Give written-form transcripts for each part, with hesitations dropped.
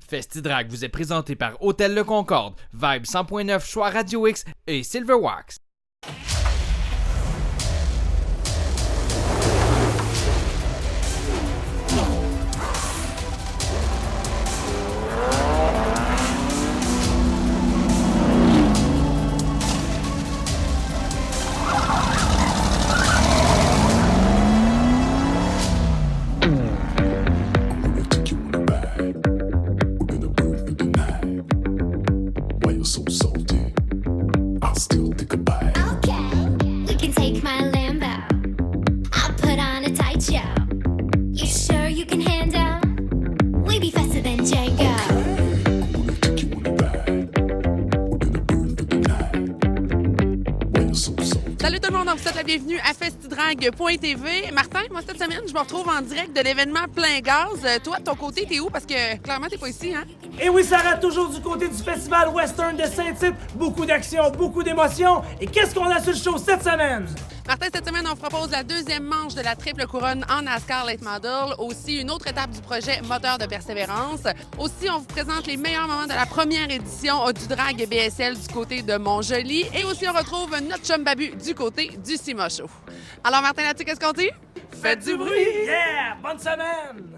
Festidrag vous est présenté par Hôtel Le Concorde, Vibe 100.9 Choix Radio X et Silverwax. Salut tout le monde, on vous souhaite la bienvenue à festidrag.tv. Martin, moi cette semaine, je me retrouve en direct de l'événement Plein Gaz. Toi, de ton côté, t'es où? Parce que clairement, t'es pas ici, hein? Et oui, Sarah, toujours du côté du Festival Western de Saint-Tite. Beaucoup d'action, beaucoup d'émotions. Et qu'est-ce qu'on a sur le show cette semaine? Martin, cette semaine, on vous propose la deuxième manche de la triple couronne en NASCAR Late Model. Aussi, une autre étape du projet Moteur de Persévérance. Aussi, on vous présente les meilleurs moments de la première édition du drag BSL du côté de Montjoli. Et aussi, on retrouve notre chum Babu du côté du Cima Show. Alors, Martin, là-dessus, qu'est-ce qu'on dit? Faites du bruit! Yeah! Bonne semaine!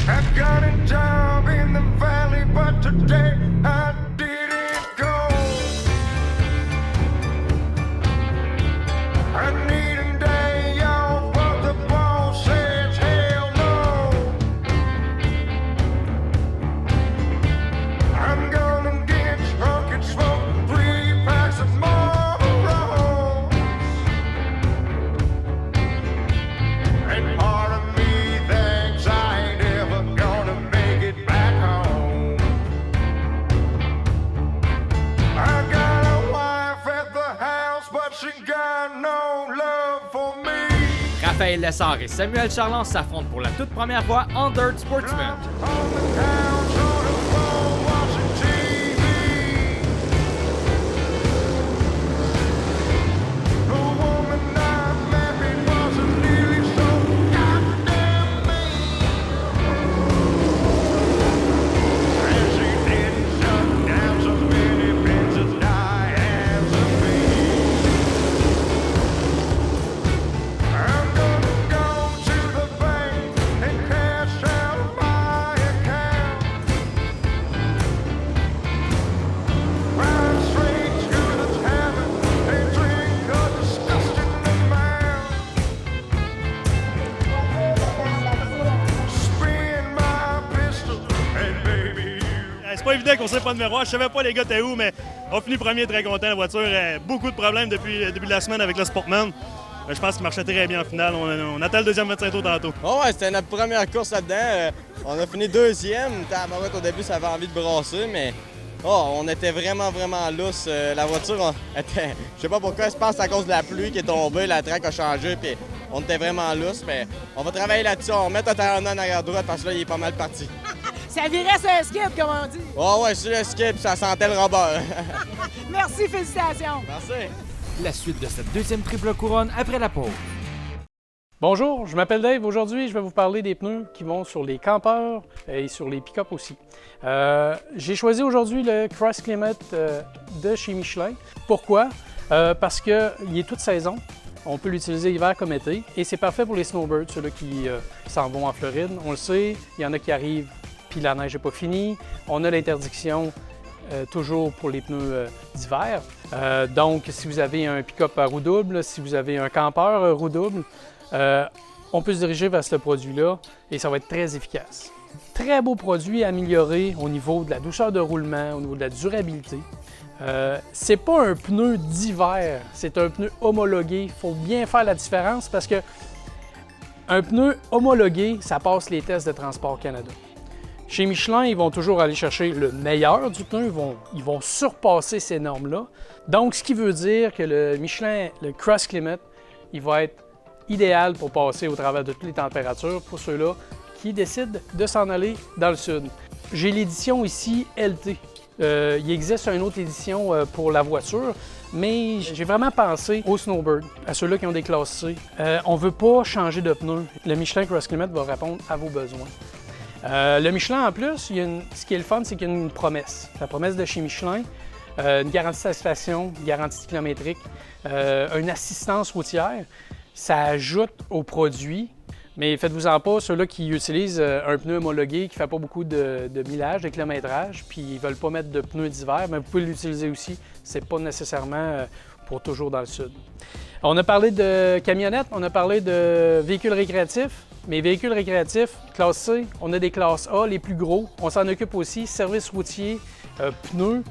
I got a job in the valley, but today I didn't go. I need a day off, but the boss says hell no. I'm gonna get drunk and smoke 3 packs of Marlboro. And part of me thinks I ain't ever gonna make it back home. I got a wife at the house, but she got no love for me. Raphaël Lessard et Samuel Charland s'affrontent pour la toute première fois en Dirt Sportsman. On the couch, on the phone, watching TV. The woman I married wasn't nearly so goddamn mean. And she didn't shut down so many bitches die as a bee. I'm gonna go to the bank and cash out my account. Ride straight to the tavern and drink a disgusting amount. Spin my pistol and baby you. C'est pas évident qu'on sait pas de miroir. Je savais pas les gars étaient où, mais on finit premier, très content. La voiture a beaucoup de problèmes depuis le début de la semaine avec le Sportman. Mais je pense qu'il marchait très bien en finale. On attend le deuxième 25 tours tantôt. Oh ouais, c'était notre première course là-dedans. On a fini deuxième. Tabarouette, au début, ça avait envie de brasser, mais on était vraiment lousse. La voiture, était... Je sais pas pourquoi, je pense à cause de la pluie qui est tombée, la track a changé, puis on était vraiment lousse, mais on va travailler là-dessus. On va mettre un talon en arrière droite parce que là, il est pas mal parti. Ça virait sur un skip, comme on dit. Oh ouais, sur le skip, ça sentait le robot. Merci, félicitations. Merci. La suite de cette deuxième triple couronne après la pause. Bonjour, je m'appelle Dave. Aujourd'hui, je vais vous parler des pneus qui vont sur les campeurs et sur les pick-up aussi. J'ai choisi aujourd'hui le Cross Climate de chez Michelin. Pourquoi? Parce qu'il est toute saison. On peut l'utiliser hiver comme été et c'est parfait pour les snowbirds, ceux-là qui s'en vont en Floride. On le sait, il y en a qui arrivent puis la neige n'est pas finie. On a l'interdiction toujours pour les pneus d'hiver. Donc, si vous avez un pick-up à roue double, si vous avez un campeur à roue double, on peut se diriger vers ce produit-là et ça va être très efficace. Très beau produit amélioré au niveau de la douceur de roulement, au niveau de la durabilité. C'est pas un pneu d'hiver, c'est un pneu homologué. Il faut bien faire la différence parce que un pneu homologué, ça passe les tests de Transport Canada. Chez Michelin, ils vont toujours aller chercher le meilleur du pneu, ils vont surpasser ces normes-là. Donc, ce qui veut dire que le Michelin, le Cross Climate, il va être idéal pour passer au travers de toutes les températures pour ceux-là qui décident de s'en aller dans le sud. J'ai l'édition ici LT. Il existe une autre édition pour la voiture, mais j'ai vraiment pensé aux snowbirds, à ceux-là qui ont des classes C. On ne veut pas changer de pneus. Le Michelin Cross Climate va répondre à vos besoins. Le Michelin, en plus, ce qui est le fun, c'est qu'il y a une promesse. La promesse de chez Michelin, une garantie de satisfaction, une garantie kilométrique, une assistance routière. Ça ajoute au produit. Mais faites-vous-en pas, ceux-là qui utilisent un pneu homologué qui ne fait pas beaucoup de millage, de kilométrage, puis ils ne veulent pas mettre de pneus d'hiver, mais vous pouvez l'utiliser aussi. Ce n'est pas nécessairement pour toujours dans le sud. On a parlé de camionnettes, on a parlé de véhicules récréatifs. Mais véhicules récréatifs, classe C, on a des classes A, les plus gros. On s'en occupe aussi, service routier, pneus.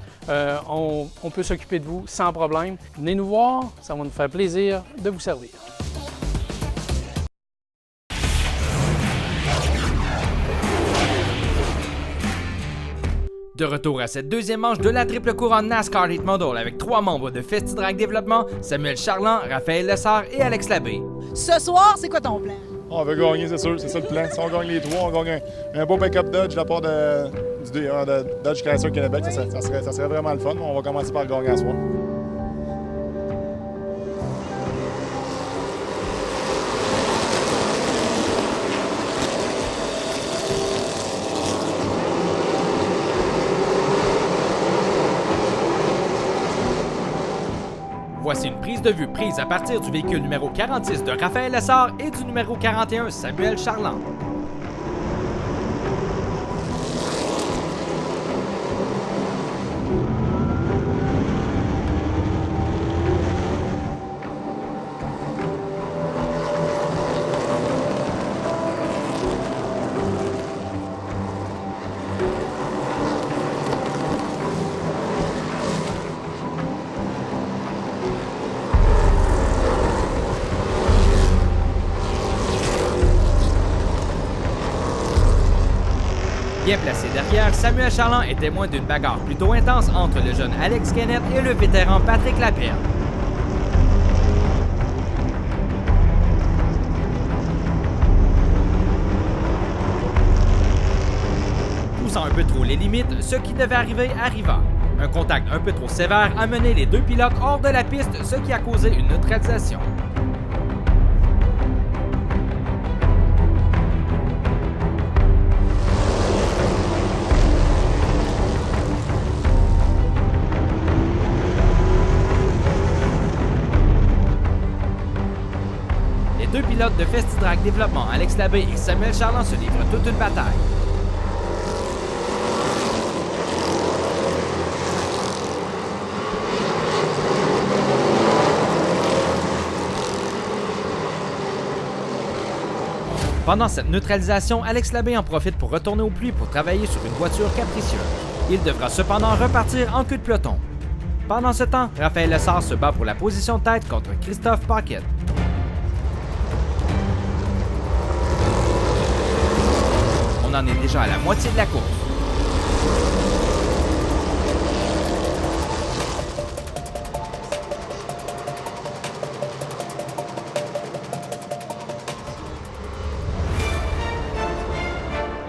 On peut s'occuper de vous sans problème. Venez nous voir, ça va nous faire plaisir de vous servir. De retour à cette deuxième manche de la triple couronne NASCAR Late Model avec 3 membres de FestiDrag Développement, Samuel Charland, Raphaël Lessard et Alex Labbé. Ce soir, c'est quoi ton plan? On veut gagner, c'est sûr, c'est ça le plan. Si on gagne les 3, on gagne un beau pick-up Dodge de la part de Dodge Chrysler Québec, ça serait vraiment le fun. On va commencer par gagner à soir. Voici une prise de vue prise à partir du véhicule numéro 46 de Raphaël Lessard et du numéro 41 Samuel Charland. Bien placé derrière, Samuel Charland est témoin d'une bagarre plutôt intense entre le jeune Alex Kennett et le vétéran Patrick Lapierre. Poussant un peu trop les limites, ce qui devait arriver arriva. Un contact un peu trop sévère a mené les deux pilotes hors de la piste, ce qui a causé une neutralisation. Les deux pilotes de FestiDrag Développement, Alex Labbé et Samuel Charland, se livrent toute une bataille. Pendant cette neutralisation, Alex Labbé en profite pour retourner au puits pour travailler sur une voiture capricieuse. Il devra cependant repartir en queue de peloton. Pendant ce temps, Raphaël Lessard se bat pour la position de tête contre Christophe Paquette. On en est déjà à la moitié de la course.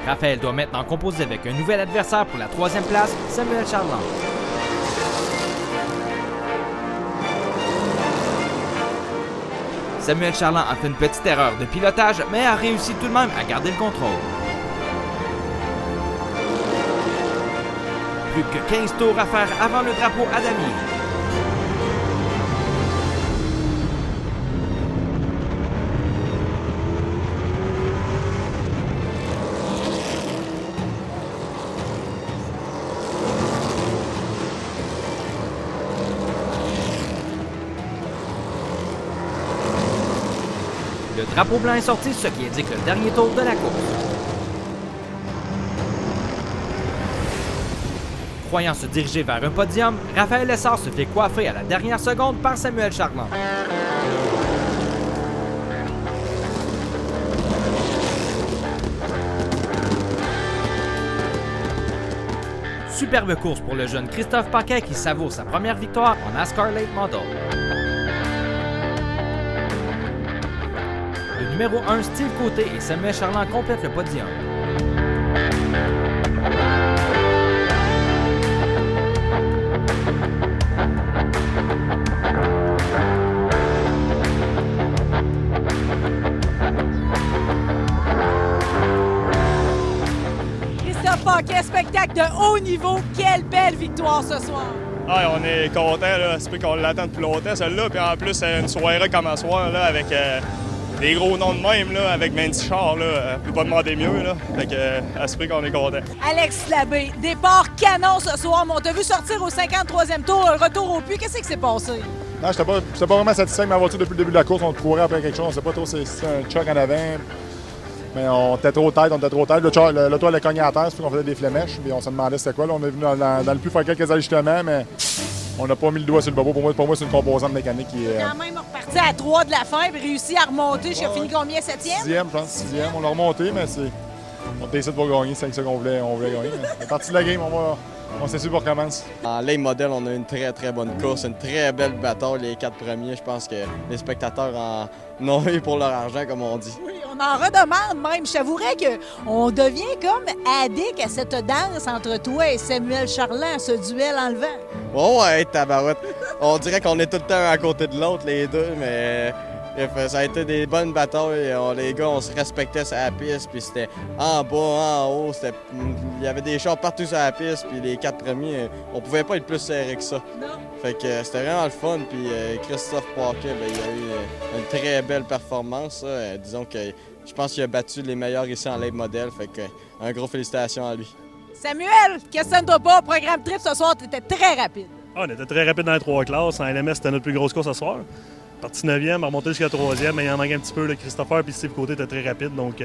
Raphaël doit maintenant composer avec un nouvel adversaire pour la 3e place, Samuel Charland. Samuel Charland a fait une petite erreur de pilotage, mais a réussi tout de même à garder le contrôle. Plus que 15 tours à faire avant le drapeau à damier. Le drapeau blanc est sorti, ce qui indique le dernier tour de la course. Croyant se diriger vers un podium, Raphaël Lessard se fait coiffer à la dernière seconde par Samuel Charland. Superbe course pour le jeune Christophe Paquet qui savoure sa première victoire en NASCAR Late Model. Le numéro 1, Steve Côté et Samuel Charland complètent le podium. Paquet, spectacle de haut niveau. Quelle belle victoire ce soir. Ah, on est content, là. C'est qu'on l'attend depuis longtemps, celle-là. Puis en plus, une soirée comme un soir, là, avec des gros noms de même, là, avec Mandy Char, là. On peut pas demander mieux, là. Fait que, à ce prix qu'on est content. Alex Labbé, départ canon ce soir. Mais on t'a vu sortir au 53e tour, un retour au puits. Qu'est-ce qui s'est passé? Non, j'étais pas vraiment satisfait avec ma voiture depuis le début de la course. On courait après quelque chose. On sait pas trop si c'était un choc en avant. Mais on était trop tête. L'auto allait cogner à terre, c'est pour qu'on faisait des flémèches. Puis on se demandait c'était quoi. Là, on est venu dans le puits faire quelques ajustements, mais on n'a pas mis le doigt sur le bobo. Pour moi c'est une composante mécanique qui est. Quand même reparti à 3 de la fin et réussi à remonter. J'ai fini combien? 7e? 6e, je pense. 6e. On l'a remonté, mais on était ici pour gagner. C'est ça qu'on voulait gagner. C'est parti de la game. On s'est su pour commencer. En lane modèle, on a une très très bonne course, une très belle bataille. Les 4 premiers, je pense que les spectateurs en ont eu pour leur argent, comme on dit. Oui, on en redemande même. Je t'avouerais qu'on devient comme addict à cette danse entre toi et Samuel Charland, ce duel en levant. Oh ouais, tabarouette. On dirait qu'on est tout le temps à côté de l'autre, les deux, mais ça a été des bonnes batailles. Les gars, on se respectait sur la piste, puis c'était en bas, en haut. Il y avait des chars partout sur la piste, puis les 4 premiers, on pouvait pas être plus serré que ça. Non. Fait que c'était vraiment le fun, puis Christophe Paquet, il a eu une très belle performance. Disons que je pense qu'il a battu les meilleurs ici en late model, fait que un gros félicitations à lui. Samuel, questionne-toi pas, programme trip ce soir, tu étais très rapide. On était très rapide dans les 3 classes. En LMS, c'était notre plus grosse course ce soir. Parti 9e, remonté jusqu'à 3e, mais il en manquait un petit peu. Là, Christopher et Steve Côté étaient très rapides. Donc,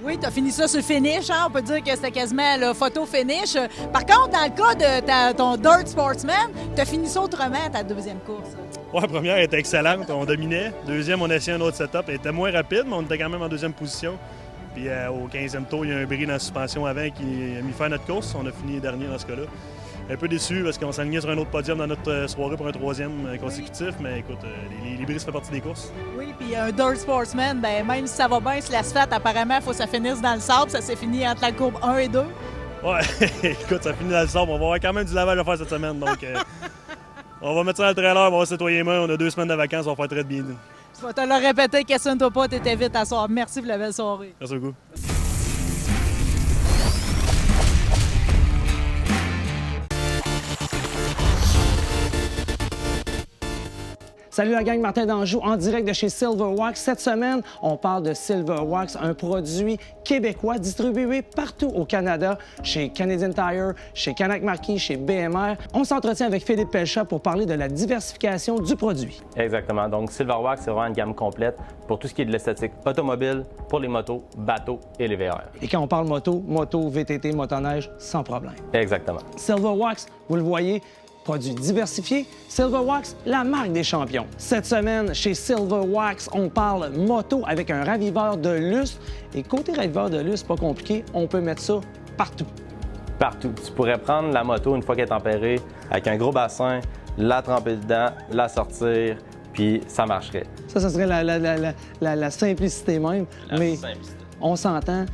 Oui, tu as fini ça sur le finish. Hein? On peut dire que c'était quasiment le photo-finish. Par contre, dans le cas de ton Dirt Sportsman, tu as fini ça autrement, ta deuxième course. ouais, la première était excellente. On dominait. Deuxième, on a essayé un autre setup. Elle était moins rapide, mais on était quand même en deuxième position. Puis au 15e tour, il y a un bris dans la suspension avant qui a mis fin à notre course. On a fini dernier dans ce cas-là. Un peu déçu parce qu'on s'alignait sur un autre podium dans notre soirée pour un 3e consécutif, mais écoute, les bris, ça fait partie des courses. Oui, puis un Dirt Sportsman, ben, même si ça va bien, si l'asphalte, apparemment, il faut que ça finisse dans le sable. Ça s'est fini entre la courbe 1 et 2. Ouais, écoute, ça finit dans le sable. On va avoir quand même du lavage à faire cette semaine, donc on va mettre ça dans le trailer, on va se nettoyer les mains. On a 2 semaines de vacances, on va faire très bien. Je vais te le répéter, questionne-toi pas, t'étais vite à soir. Merci pour la belle soirée. Merci beaucoup. Salut la gang, Martin Danjou en direct de chez Silverwax. Cette semaine, on parle de Silverwax, un produit québécois distribué partout au Canada, chez Canadian Tire, chez Canac Marquis, chez BMR. On s'entretient avec Philippe Pelchat pour parler de la diversification du produit. Exactement. Donc, Silverwax, c'est vraiment une gamme complète pour tout ce qui est de l'esthétique automobile, pour les motos, bateaux et les VR. Et quand on parle moto, VTT, motoneige, sans problème. Exactement. Silverwax, vous le voyez, produit diversifié, Silverwax, la marque des champions. Cette semaine, chez Silverwax, on parle moto avec un raviveur de lustre. Et côté raviveur de lustre, pas compliqué, on peut mettre ça partout. Partout. Tu pourrais prendre la moto une fois qu'elle est tempérée, avec un gros bassin, la tremper dedans, la sortir, puis ça marcherait. Ça serait la simplicité même. Mais simplicité. On s'entend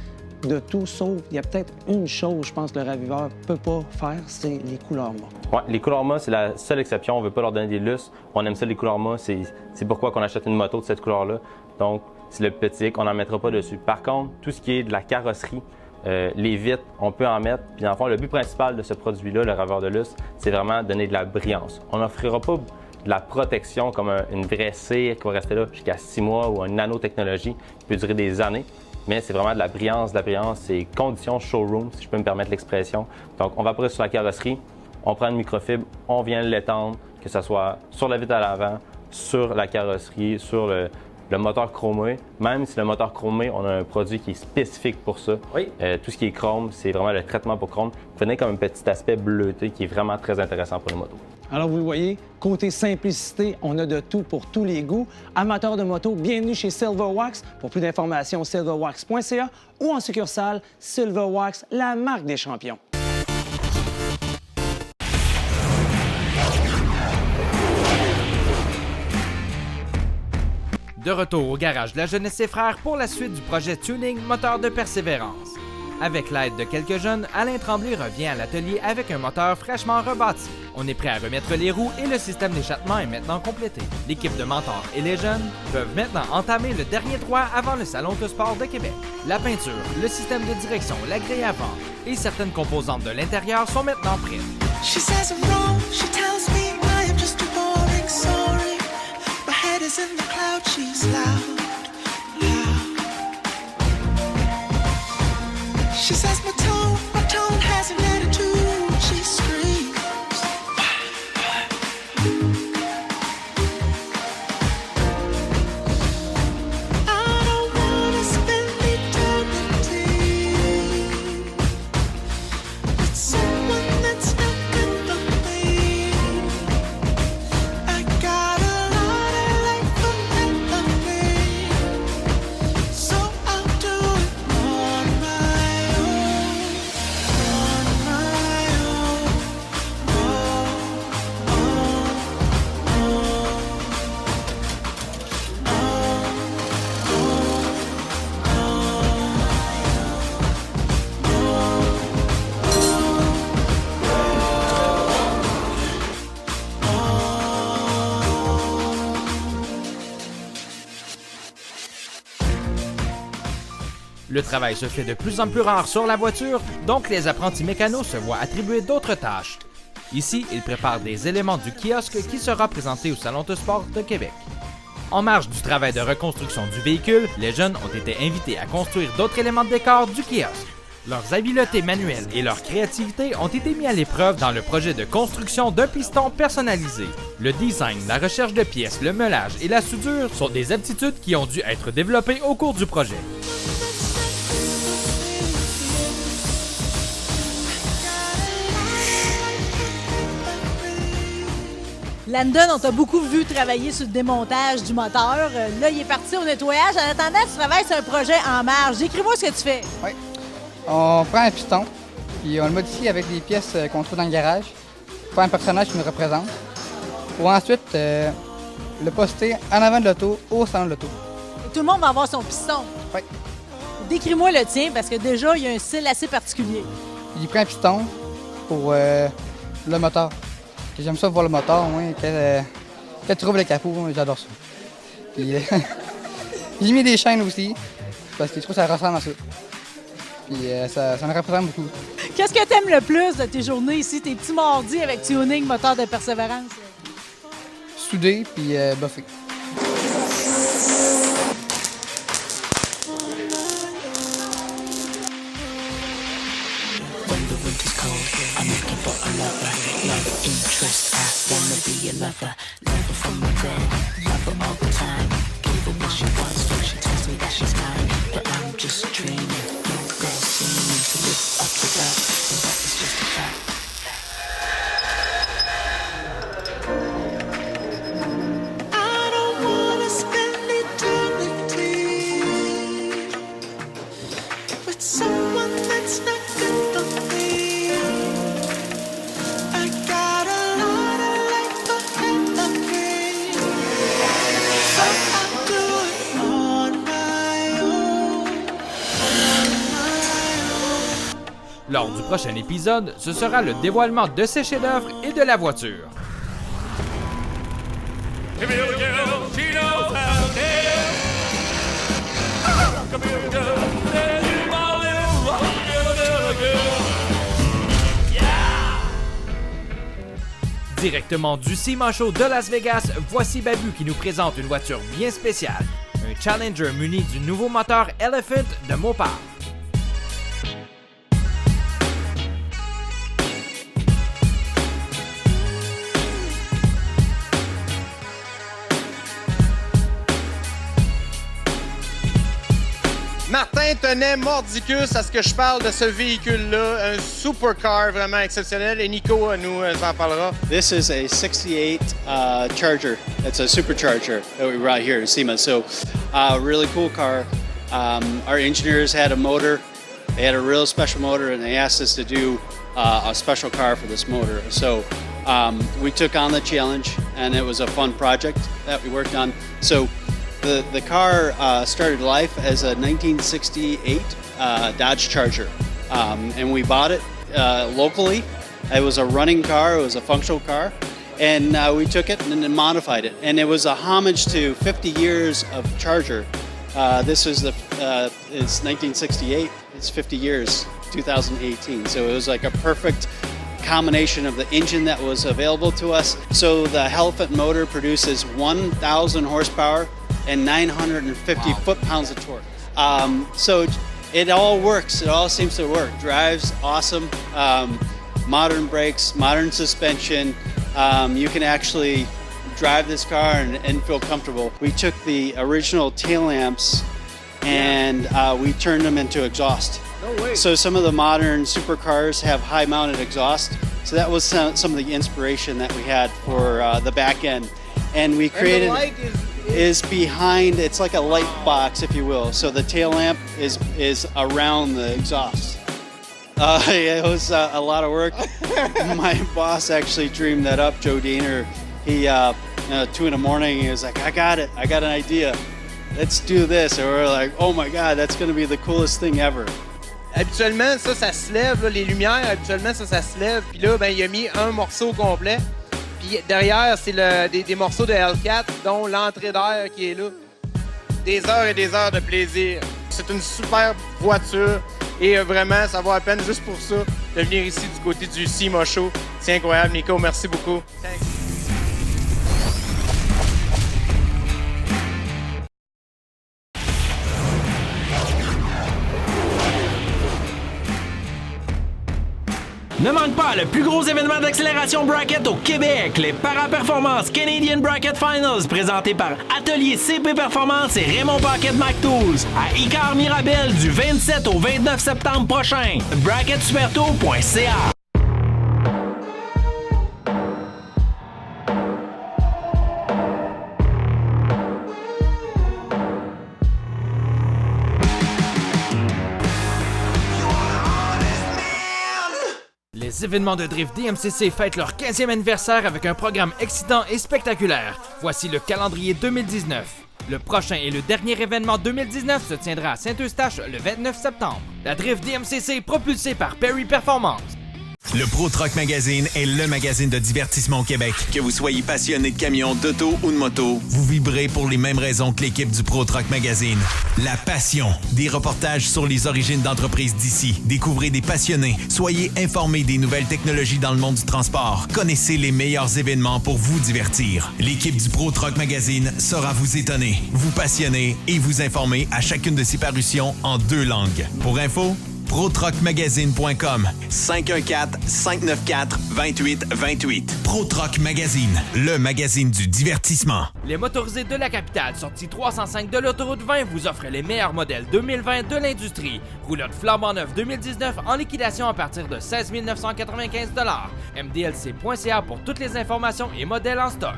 de tout, sauf il y a peut-être une chose, je pense, que le raviveur peut pas faire, c'est les couleurs mat. Oui, les couleurs mat, c'est la seule exception. On veut pas leur donner des lustres. On aime ça, les couleurs mat. C'est pourquoi on achète une moto de cette couleur-là. Donc, c'est le petit, on n'en mettra pas dessus. Par contre, tout ce qui est de la carrosserie, les vitres, on peut en mettre. Puis, dans le fond, le but principal de ce produit-là, le raviveur de lustre, c'est vraiment donner de la brillance. On n'offrira pas de la protection comme une vraie cire qui va rester là jusqu'à 6 mois ou une nanotechnologie qui peut durer des années. Mais c'est vraiment de la brillance, c'est condition showroom, si je peux me permettre l'expression. Donc, on va après sur la carrosserie, on prend une microfibre, on vient l'étendre, que ce soit sur la vitre à l'avant, sur la carrosserie, sur le moteur chromé. Même si le moteur chromé, on a un produit qui est spécifique pour ça. Oui. Tout ce qui est chrome, c'est vraiment le traitement pour chrome. Vous prenez comme un petit aspect bleuté qui est vraiment très intéressant pour les motos. Alors, vous le voyez, côté simplicité, on a de tout pour tous les goûts. Amateurs de moto, bienvenue chez Silverwax. Pour plus d'informations, silverwax.ca ou en succursale, Silverwax, la marque des champions. De retour au garage de la Jeunesse et Frères pour la suite du projet Tuning Moteur de Persévérance. Avec l'aide de quelques jeunes, Alain Tremblay revient à l'atelier avec un moteur fraîchement rebâti. On est prêt à remettre les roues et le système d'échappement est maintenant complété. L'équipe de mentors et les jeunes peuvent maintenant entamer le dernier droit avant le Salon de sport de Québec. La peinture, le système de direction, la grille avant et certaines composantes de l'intérieur sont maintenant prêtes. She says I'm wrong, she tells me I am just a boring sorry. My head is in the cloud, she's loud, loud. She says my tone has an attitude, she screams. I don't wanna spend eternity with someone that's not good for me. I got a lot of life ahead of me, so I'll do it on my own, on my own. Le travail se fait de plus en plus rare sur la voiture, donc les apprentis mécanos se voient attribuer d'autres tâches. Ici, ils préparent des éléments du kiosque qui sera présenté au Salon de sport de Québec. En marge du travail de reconstruction du véhicule, les jeunes ont été invités à construire d'autres éléments de décor du kiosque. Leurs habiletés manuelles et leur créativité ont été mis à l'épreuve dans le projet de construction d'un piston personnalisé. Le design, la recherche de pièces, le meulage et la soudure sont des aptitudes qui ont dû être développées au cours du projet. Landon, on t'a beaucoup vu travailler sur le démontage du moteur. Là, il est parti au nettoyage. En attendant, tu travailles sur un projet en marge. Décris-moi ce que tu fais. Oui. On prend un piston, puis on le modifie avec des pièces qu'on trouve dans le garage pour faire un personnage qui nous représente. Pour ensuite le poster en avant de l'auto, au salon de l'auto. Et tout le monde va avoir son piston. Oui. Décris-moi le tien, parce que déjà, il y a un style assez particulier. Il prend un piston pour le moteur. J'aime ça voir le moteur, moi, quand tu roules le capot, j'adore ça. Puis, j'ai mis des chaînes aussi, parce que je trouve que ça ressemble à ça. Puis ça me représente beaucoup. Qu'est-ce que tu aimes le plus de tes journées ici, tes petits mardis avec tuning, moteur de persévérance? Souder, puis buffer. I'm looking for a lover, love interest. I wanna be a lover, lover from within, lover all the time. Give her what she wants, so she tells me that she's mine. But I'm just dreaming, no girl seeming to live up to that, and that is just a fact. I don't wanna spend eternity with someone that's not good for me. Lors du prochain épisode, ce sera le dévoilement de ses chefs-d'œuvre et de la voiture. Directement du SEMA Show de Las Vegas, voici Babu qui nous présente une voiture bien spéciale. Un Challenger muni du nouveau moteur Elephant de Mopar. Martin tenait mordicus à ce que je parle de ce véhicule-là, un supercar vraiment exceptionnel, et Nico nous en parlera. This is a 68 Charger. It's a supercharger that we brought here in SEMA. So, really cool car. Our engineers had a motor. They had a real special motor, and they asked us to do a special car for this motor. So, we took on the challenge, and it was a fun project that we worked on. So, the car started life as a 1968 Dodge Charger. and we bought it locally. It was a running car. It was a functional car. And we took it and then modified it. And it was a homage to 50 years of Charger. This was it's 1968. It's 50 years, 2018. So it was like a perfect combination of the engine that was available to us. So the Elephant motor produces 1,000 horsepower and 950 foot-pounds of torque. So it all works. It all seems to work. Drives awesome. Modern brakes, modern suspension. You can actually drive this car and feel comfortable. We took the original tail lamps and we turned them into exhaust. No way. So some of the modern supercars have high-mounted exhaust. So that was some of the inspiration that we had for the back end. And we created... And the light is behind, it's like a light box, if you will. So the tail lamp is around the exhaust. It was a lot of work. My boss actually dreamed that up, Joe Diener. He, 2 in the morning, he was like, I got it. I got an idea. Let's do this. And we're like, oh my God, that's going to be the coolest thing ever. Habituellement, ça se lève, là, les lumières, habituellement, ça se lève. Puis là, ben, il a mis un morceau complet. Puis derrière, c'est des morceaux de Hellcat, dont l'entrée d'air qui est là. Des heures et des heures de plaisir. C'est une super voiture. Et vraiment, ça vaut la peine juste pour ça de venir ici du côté du SEMA Show. C'est incroyable, Nico. Merci beaucoup. Thanks. Ne manque pas le plus gros événement d'accélération bracket au Québec, les Paraperformance Canadian Bracket Finals, présentés par Atelier CP Performance et Raymond Paquet de MacTools, à Icare Mirabel du 27 au 29 septembre prochain. bracketsupertour.ca. Les événements de drift DMCC fêtent leur 15e anniversaire avec un programme excitant et spectaculaire. Voici le calendrier 2019. Le prochain et le dernier événement 2019 se tiendra à Saint-Eustache le 29 septembre. La drift DMCC propulsée par Perry Performance. Le Pro Truck Magazine est le magazine de divertissement au Québec. Que vous soyez passionné de camions, d'auto ou de moto, vous vibrez pour les mêmes raisons que l'équipe du Pro Truck Magazine. La passion. Des reportages sur les origines d'entreprises d'ici. Découvrez des passionnés. Soyez informés des nouvelles technologies dans le monde du transport. Connaissez les meilleurs événements pour vous divertir. L'équipe du Pro Truck Magazine saura vous étonner, vous passionner et vous informer à chacune de ses parutions en 2 langues. Pour info, ProTruckMagazine.com 514-594-2828. Pro Truck Magazine, le magazine du divertissement. Les motorisés de la capitale, sortie 305 de l'autoroute 20, vous offrent les meilleurs modèles 2020 de l'industrie. Roulotte flambant neuf 2019 en liquidation à partir de 16 995 $. MDLC.ca pour toutes les informations et modèles en stock.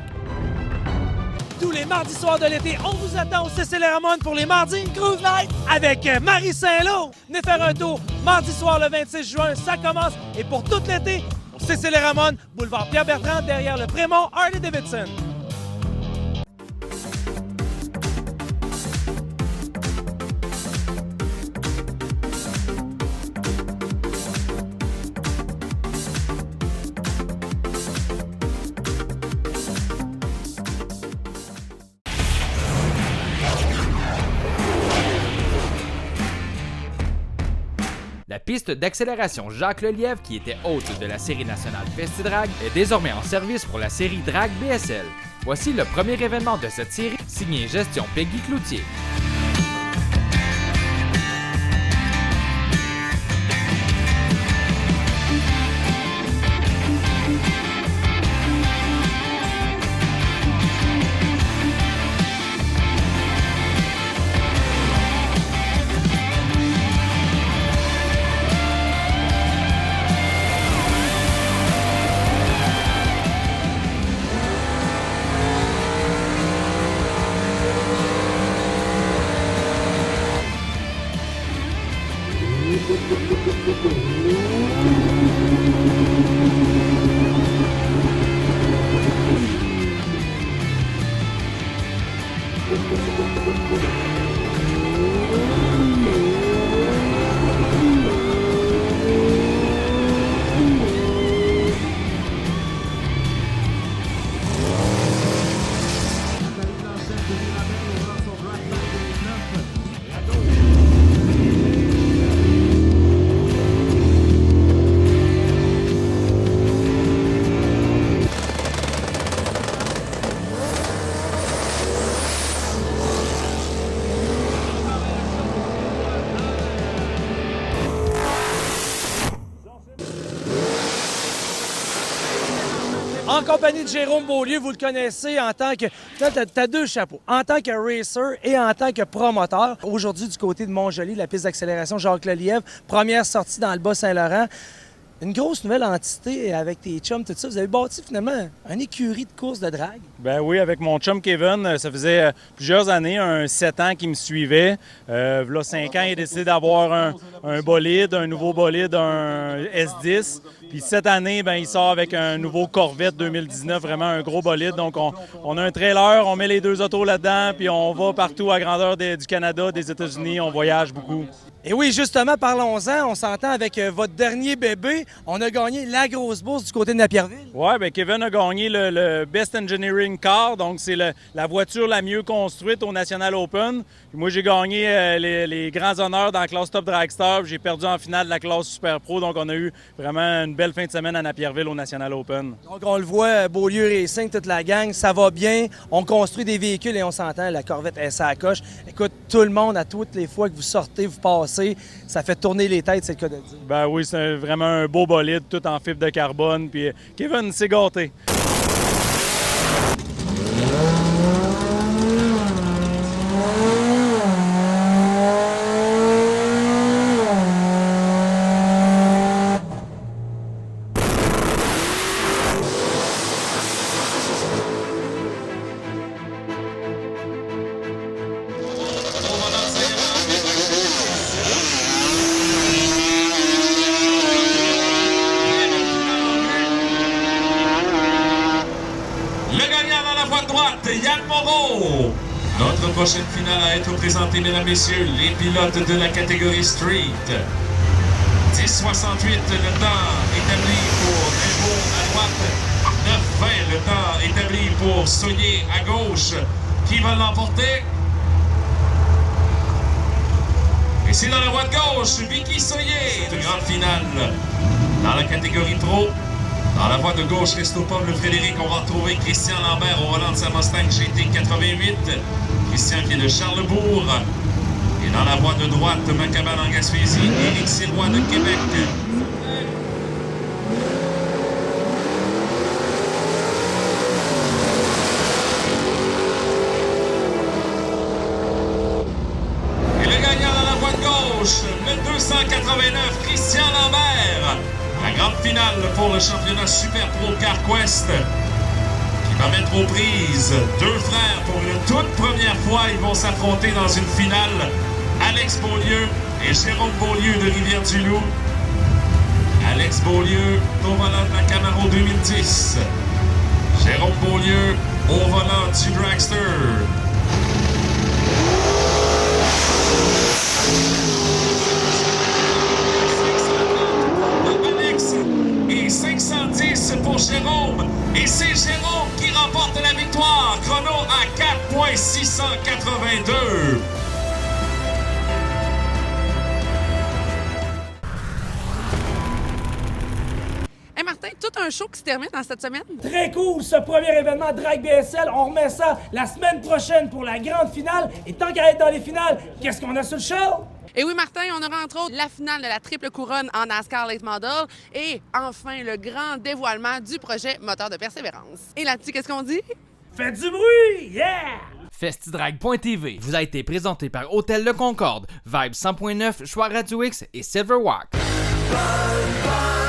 Tous les mardis soirs de l'été, on vous attend au CCL Ramon pour les mardis Cruise Night avec Marie Saint-Lô. Venez faire un tour mardi soir le 26 juin, ça commence. Et pour tout l'été, au CCL Ramon, boulevard Pierre-Bertrand, derrière le Prémont Harley-Davidson. La piste d'accélération Jacques Lelièvre, qui était hôte de la série nationale FestiDrag, est désormais en service pour la série Drag BSL. Voici le premier événement de cette série, signé Gestion Peggy Cloutier. En compagnie de Jérôme Beaulieu, vous le connaissez en tant que... T'as deux chapeaux. En tant que racer et en tant que promoteur. Aujourd'hui, du côté de Montjoly, la piste d'accélération Jacques Lelièvre, première sortie dans le Bas-Saint-Laurent. Une grosse nouvelle entité avec tes chums, tout ça. Vous avez bâti finalement une écurie de course de drague. Ben oui, avec mon chum Kevin, ça faisait plusieurs années, 7 ans qu'il me suivait. Là, 5 ans, il a décidé d'avoir un bolide, un nouveau bolide, un S10. Puis cette année, ben, il sort avec un nouveau Corvette 2019, vraiment un gros bolide. Donc, on a un trailer, on met les deux autos là-dedans, puis on va partout à grandeur du Canada, des États-Unis, on voyage beaucoup. Et oui, justement, parlons-en. On s'entend avec votre dernier bébé. On a gagné la grosse bourse du côté de Napierville. Oui, bien, Kevin a gagné le Best Engineering Car, donc c'est la voiture la mieux construite au National Open. Puis moi, j'ai gagné les grands honneurs dans la classe Top Dragster. J'ai perdu en finale de la classe Super Pro, donc on a eu vraiment une belle fin de semaine à Napierville au National Open. Donc on le voit, Beaulieu Racing, toute la gang, ça va bien. On construit des véhicules et on s'entend, la Corvette est à la coche. Écoute, tout le monde, à toutes les fois que vous sortez, vous passez, ça fait tourner les têtes, c'est le cas de dire. Ben oui, c'est vraiment un beau bolide, tout en fibre de carbone. Puis Kevin s'est gâté. Notre prochaine finale à être présentée, mesdames, messieurs, les pilotes de la catégorie Street. 10,68 le temps établi pour Rimbaud à droite. 9,20 le temps établi pour Soyer à gauche. Qui va l'emporter? Et c'est dans la voie de gauche, Vicky Soyer. De grande finale dans la catégorie Pro. Dans la voie de gauche, reste au pomme le Frédéric. On va retrouver Christian Lambert au volant de sa Mustang GT 88. Christian qui est de Charlesbourg. Et dans la voie de droite, Macabane en Gaspésie. Éric Sirois de Québec. Et le gagnant dans la voie de gauche, le 289, Christian Lambert. La grande finale pour le championnat Super Pro CarQuest qui va mettre aux prises deux frères pour une toute première fois. Ils vont s'affronter dans une finale. Alex Beaulieu et Jérôme Beaulieu de Rivière-du-Loup. Alex Beaulieu au volant de la Camaro 2010. Jérôme Beaulieu au volant du Dragster. Et 510 pour Jérôme. Et c'est Jérôme qui remporte la victoire. Chrono à 4.682. Hey Martin, tout un show qui se termine en cette semaine. Très cool, ce premier événement Drag BSL. On remet ça la semaine prochaine pour la grande finale. Et tant qu'à être dans les finales, qu'est-ce qu'on a sur le show? Et oui, Martin, on aura entre autres la finale de la triple couronne en NASCAR Late Model et enfin le grand dévoilement du projet Moteur de Persévérance. Et là-dessus, qu'est-ce qu'on dit? Faites du bruit! Yeah! Festidrag.tv vous a été présenté par Hôtel Le Concorde, Vibe 100.9, Choix Radio X et Silverwalk. Bye, bye.